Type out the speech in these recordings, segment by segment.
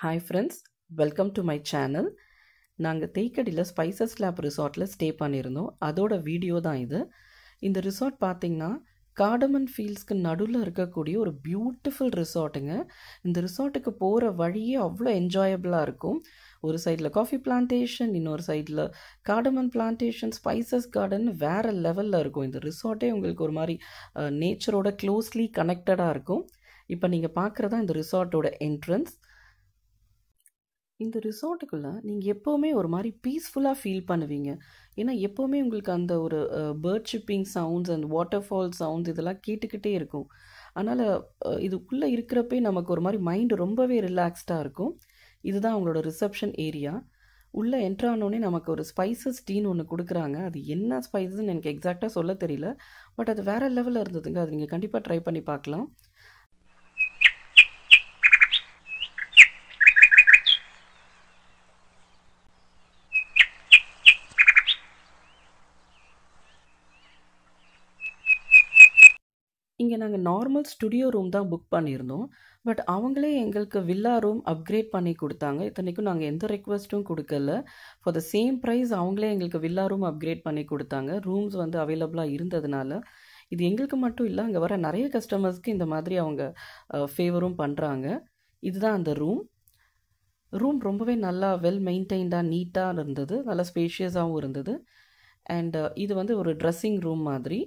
Hi friends, welcome to my channel. நாங்கள் தேக்கடியில் spices lab ரிசார்ட்டில் stay பண்ணியிருந்தோம். அதோட வீடியோ தான் இது. இந்த ரிசார்ட் பார்த்திங்கன்னா கார்டமன் ஃபீல்ட்ஸ்க்கு நடுவில் இருக்கக்கூடிய ஒரு பியூட்டிஃபுல் ரிசார்ட்டுங்க. இந்த ரிசார்ட்டுக்கு போகிற வழியே அவ்வளோ என்ஜாயபிளாக இருக்கும். ஒரு சைடில் காஃபி பிளான்டேஷன், இன்னொரு சைடில் கார்டமன் பிளான்டேஷன், ஸ்பைசஸ் கார்டன் வேறு லெவலில் இருக்கும். இந்த ரிசார்ட்டே உங்களுக்கு ஒரு மாதிரி நேச்சரோட க்ளோஸ்லி கனெக்டடாக இருக்கும். இப்போ நீங்கள் பார்க்குறதா இந்த ரிசார்ட்டோட என்ட்ரன்ஸ். இந்த ரிசார்ட்டுக்குள்ளே நீங்கள் எப்போவுமே ஒரு மாதிரி பீஸ்ஃபுல்லாக ஃபீல் பண்ணுவீங்க. ஏன்னா எப்போவுமே உங்களுக்கு அந்த ஒரு bird chirping sounds and waterfall sounds இதெல்லாம் கேட்டுக்கிட்டே இருக்கும். அதனால் இதுக்குள்ளே இருக்கிறப்பே நமக்கு ஒரு மாதிரி மைண்டு ரொம்பவே ரிலாக்ஸ்டாக இருக்கும். இதுதான் அவங்களோட ரிசப்ஷன் ஏரியா. உள்ளே என்ட்ரானோடனே நமக்கு ஒரு ஸ்பைசஸ் டீன்னு ஒன்று கொடுக்குறாங்க. அது என்ன ஸ்பைசஸ்ன்னு எனக்கு எக்ஸாக்டாக சொல்ல தெரியல, பட் அது வேறு லெவலில் இருந்ததுங்க. அது நீங்கள் கண்டிப்பாக ட்ரை பண்ணி பார்க்கலாம். இங்கே நாங்கள் நார்மல் ஸ்டுடியோ ரூம் தான் புக் பண்ணியிருந்தோம். பட் அவங்களே எங்களுக்கு வில்லா ரூம் அப்கிரேட் பண்ணி கொடுத்தாங்க. இத்தனைக்கும் நாங்கள் எந்த ரெக்வஸ்ட்டும் கொடுக்கல. ஃபார் த சேம் ப்ரைஸ் அவங்களே எங்களுக்கு வில்லா ரூம் அப்கிரேட் பண்ணி கொடுத்தாங்க. ரூம்ஸ் வந்து அவைலபிளாக இருந்ததுனால இது எங்களுக்கு மட்டும் இல்லை, அங்கே வர நிறைய கஸ்டமர்ஸ்க்கு இந்த மாதிரி அவங்க ஃபேவரும் பண்ணுறாங்க. இதுதான் அந்த ரூம். ரூம் ரொம்பவே நல்லா வெல் மெயின்டைன்டாக நீட்டாக இருந்தது, நல்லா ஸ்பேஷியஸாகவும் இருந்தது. அண்ட் இது வந்து ஒரு ட்ரெஸ்ஸிங் ரூம் மாதிரி.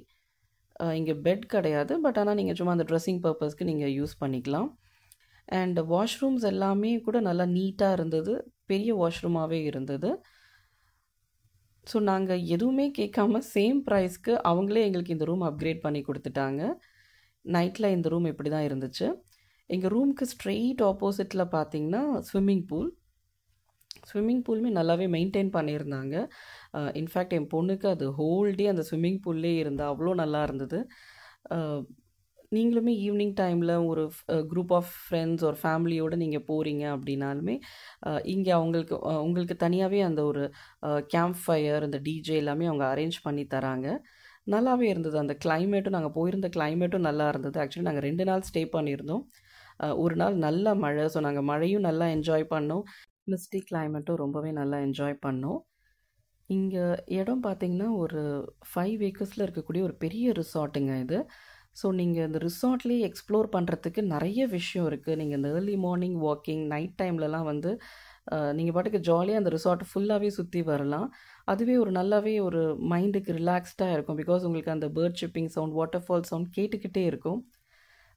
இங்கே பெட் கிடையாது, பட் ஆனால் நீங்கள் சும்மா அந்த ட்ரெஸ்ஸிங் பர்பஸ்க்கு நீங்கள் யூஸ் பண்ணிக்கலாம். அண்ட் வாஷ்ரூம்ஸ் எல்லாமே கூட நல்லா நீட்டாக இருந்தது, பெரிய வாஷ்ரூமாகவே இருந்தது. ஸோ நாங்கள் எதுவுமே கேட்காம சேம் ப்ரைஸ்க்கு அவங்களே எங்களுக்கு இந்த ரூம் அப்கிரேட் பண்ணி கொடுத்துட்டாங்க. நைட்டில் இந்த ரூம் இப்படி தான் இருந்துச்சு. எங்கள் ரூமுக்கு ஸ்ட்ரெயிட் ஆப்போசிட்டில் பார்த்தீங்கன்னா ஸ்விம்மிங் பூலுமே நல்லாவே மெயின்டைன் பண்ணியிருந்தாங்க. இன்ஃபேக்ட் என் பொண்ணுக்கு அது ஹோல் டே அந்த ஸ்விம்மிங் பூல்லே இருந்தால் அவ்வளோ நல்லா இருந்தது. நீங்களுமே ஈவினிங் டைமில் ஒரு குரூப் ஆஃப் ஃப்ரெண்ட்ஸ் ஒரு ஃபேமிலியோடு நீங்கள் போகிறீங்க அப்படின்னாலுமே இங்கே உங்களுக்கு தனியாகவே அந்த ஒரு கேம்ப் ஃபயர், இந்த டிஜே எல்லாமே அவங்க அரேஞ்ச் பண்ணி தராங்க. நல்லாவே இருந்தது. அந்த கிளைமேட்டும், நாங்கள் போயிருந்த கிளைமேட்டும் நல்லா இருந்தது. ஆக்சுவலி நாங்கள் 2 நாள் ஸ்டே பண்ணியிருந்தோம். ஒரு நாள் நல்ல மழை, ஸோ நாங்கள் மழையும் நல்லா என்ஜாய் பண்ணோம், மிஸ்டி கிளைமேட்டும் ரொம்பவே நல்லா என்ஜாய் பண்ணோம். இங்கே இடம் பார்த்திங்கன்னா ஒரு 5 ஏக்கர்ஸில் இருக்கக்கூடிய ஒரு பெரிய ரிசார்ட்டுங்க இது. ஸோ நீங்கள் இந்த ரிசார்ட்லேயே எக்ஸ்ப்ளோர் பண்ணுறதுக்கு நிறைய விஷயம் இருக்குது. நீங்கள் இந்த ஏர்லி மார்னிங் வாக்கிங், நைட் டைம்லலாம் வந்து நீங்கள் பாட்டுக்கு ஜாலியாக அந்த ரிசார்ட் ஃபுல்லாகவே சுற்றி வரலாம். அதுவே ஒரு நல்லாவே ஒரு மைண்டுக்கு ரிலாக்ஸ்டாக இருக்கும். பிகாஸ் உங்களுக்கு அந்த bird chirping sound, waterfall sound கேட்டுக்கிட்டே இருக்கும்.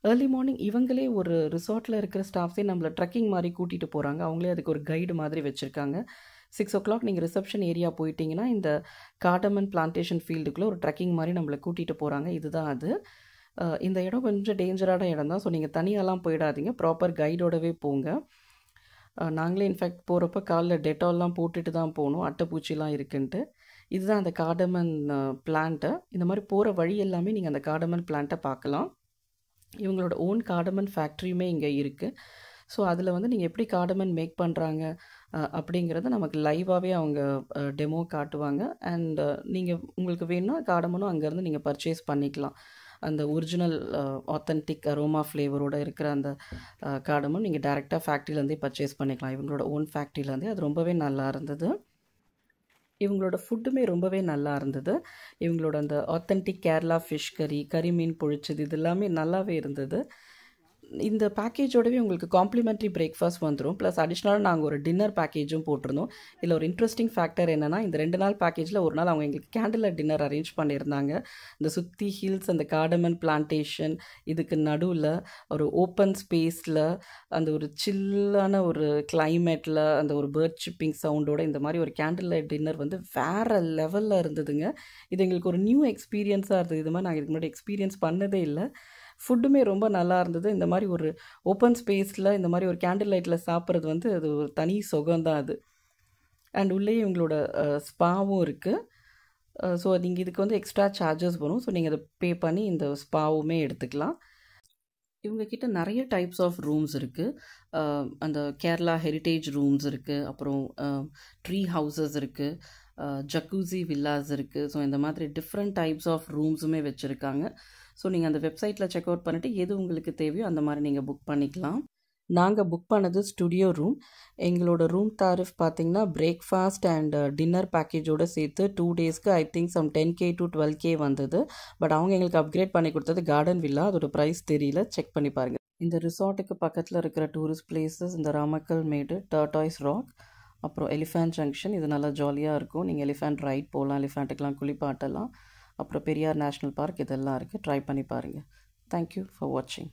ஏர்லி மார்னிங் இவங்களே ஒரு ரிசார்ட்டில் இருக்கிற ஸ்டாஃப்ஸே நம்மளை ட்ரெக்கிங் மாதிரி கூட்டிகிட்டு போகிறாங்க. அவங்களே அதுக்கு ஒரு கைடு மாதிரி வச்சுருக்காங்க. 6 o'clock நீங்கள் ரிசப்ஷன் ஏரியா போயிட்டீங்கன்னா இந்த கார்டமன் பிளான்டேஷன் ஃபீல்டுக்குள்ளே ஒரு ட்ரெக்கிங் மாதிரி நம்மளை கூட்டிகிட்டு போகிறாங்க. இதுதான் அது. இந்த இடம் கொஞ்சம் டேஞ்சரான இடம் தான். ஸோ நீங்கள் தனியாலாம் போயிடாதீங்க, ப்ராப்பர் கைடோடவே போங்க. நாங்களே இன்ஃபேக்ட் போகிறப்ப காலில் டெட்டால்லாம் போட்டுட்டு தான் போகணும், அட்டைப்பூச்சிலாம் இருக்குன்ட்டு. இதுதான் அந்த கார்டமன் பிளான்ட்டு. இந்த மாதிரி போகிற வழி எல்லாமே நீங்கள் அந்த கார்டமன் பிளான்ட்டை பார்க்கலாம். இவங்களோட ஓன் கார்டமன் ஃபேக்ட்ரியுமே இங்கே இருக்குது. ஸோ அதில் வந்து நீங்கள் எப்படி கார்டமன் மேக் பண்ணுறாங்க அப்படிங்கிறத நமக்கு லைவாகவே அவங்க டெமோ காட்டுவாங்க. அண்ட் உங்களுக்கு வேணும்னா கார்டமனும் அங்கேருந்து நீங்கள் பர்ச்சேஸ் பண்ணிக்கலாம். அந்த ஒரிஜினல் ஆத்தென்டிக் அரோமா ஃப்ளேவரோடு இருக்கிற அந்த கார்டமன் நீங்கள் டைரெக்டாக ஃபேக்ட்ரியிலேருந்தே பர்ச்சேஸ் பண்ணிக்கலாம், இவங்களோட ஓன் ஃபேக்ட்ரியிலேருந்தே. அது ரொம்பவே நல்லா இருந்தது. இவங்களோட ஃபுட்டுமே ரொம்பவே நல்லா இருந்தது. இவங்களோட அந்த ஆத்தென்டிக் கேரளா ஃபிஷ் கறி மீன் பொழிச்சது இது எல்லாமே நல்லாவே இருந்தது. இந்த பேக்கேஜோடவே உங்களுக்கு காம்ப்ளிமெண்ட்ரி பிரேக்ஃபாஸ்ட் வந்துடும். ப்ளஸ் அடிஷ்னலாக நாங்கள் ஒரு டின்னர் பேக்கேஜும் போட்டிருந்தோம். இதில் ஒரு இன்ட்ரெஸ்டிங் ஃபேக்டர் என்னென்னா, இந்த 2 நாள் பேக்கேஜில் ஒரு நாள் அவங்க எங்களுக்கு கேண்டில் டின்னர் அரேஞ்ச் பண்ணியிருந்தாங்க. இந்த சுற்றி ஹில்ஸ், அந்த கார்டமன் பிளான்டேஷன், இதுக்கு நடுவில் ஒரு ஓப்பன் ஸ்பேஸில் அந்த ஒரு சில்லான ஒரு கிளைமேட்டில் அந்த ஒரு பேர்ட் ஷிப்பிங் சவுண்டோட இந்த மாதிரி ஒரு கேண்டில் லைட் டின்னர் வந்து வேறு லெவலில் இருந்ததுங்க. இது எங்களுக்கு ஒரு நியூ எக்ஸ்பீரியன்ஸாக இருந்தது. இது மாதிரி நாங்கள் இதுக்கு முன்னாடி எக்ஸ்பீரியன்ஸ் பண்ணதே இல்லை. ஃபுட்டுமே ரொம்ப நல்லா இருந்தது. இந்த மாதிரி ஒரு ஓப்பன் ஸ்பேஸில் இந்த மாதிரி ஒரு கேண்டில் லைட்டில் சாப்பிட்றது வந்து அது ஒரு தனி சுகம்தான் அது. அண்ட் உள்ளே இவங்களோட ஸ்பாவும் இருக்குது. ஸோ நீங்கள் இதுக்கு வந்து எக்ஸ்ட்ரா சார்ஜஸ் வரும். ஸோ நீங்கள் அதை பே பண்ணி இந்த ஸ்பாவுமே எடுத்துக்கலாம். இவங்கக்கிட்ட நிறைய டைப்ஸ் ஆஃப் ரூம்ஸ் இருக்குது. அந்த கேரளா ஹெரிட்டேஜ் ரூம்ஸ் இருக்குது, அப்புறம் ட்ரீ ஹவுசஸ் இருக்குது, ஜக்கூசி வில்லாஸ் இருக்குது. ஸோ இந்த மாதிரி டிஃப்ரெண்ட் டைப்ஸ் ஆஃப் ரூம்ஸுமே வச்சுருக்காங்க. ஸோ நீங்கள் அந்த வெப்சைட்டில் செக் அவுட் பண்ணிவிட்டு எது உங்களுக்கு தேவையோ அந்த மாதிரி நீங்கள் புக் பண்ணிக்கலாம். நாங்கள் புக் பண்ணது ஸ்டுடியோ ரூம். எங்களோட ரூம் தாரிஃப் பார்த்திங்கன்னா பிரேக்ஃபாஸ்ட் அண்ட் டின்னர் பேக்கேஜோடு சேர்த்து 2 டேஸ்க்கு I think some 10K to 12K வந்தது. பட் அவங்க எங்களுக்கு அப்கிரேட் பண்ணி கொடுத்தது கார்டன் வில்லா. அதோட ப்ரைஸ் தெரியல, செக் பண்ணி பாருங்கள். இந்த ரிசார்ட்டுக்கு பக்கத்தில் இருக்கிற டூரிஸ்ட் பிளேசஸ் இந்த ராமக்கல் மேடு, டர்டாய்ஸ் ராக், அப்புறம் எலிஃபேண்ட் ஜங்ஷன். இது நல்லா ஜாலியாக இருக்கும். நீங்கள் எலிஃபேண்ட் ரைட் போகலாம், எலிஃபேண்ட்டுக்கெலாம் குளிப்பாட்டலாம். அப்புறம் பெரியார் நேஷ்னல் பார்க், இதெல்லாம் இருக்குது. ட்ரை பண்ணி பாருங்கள். தேங்க்யூ ஃபார் வாட்சிங்.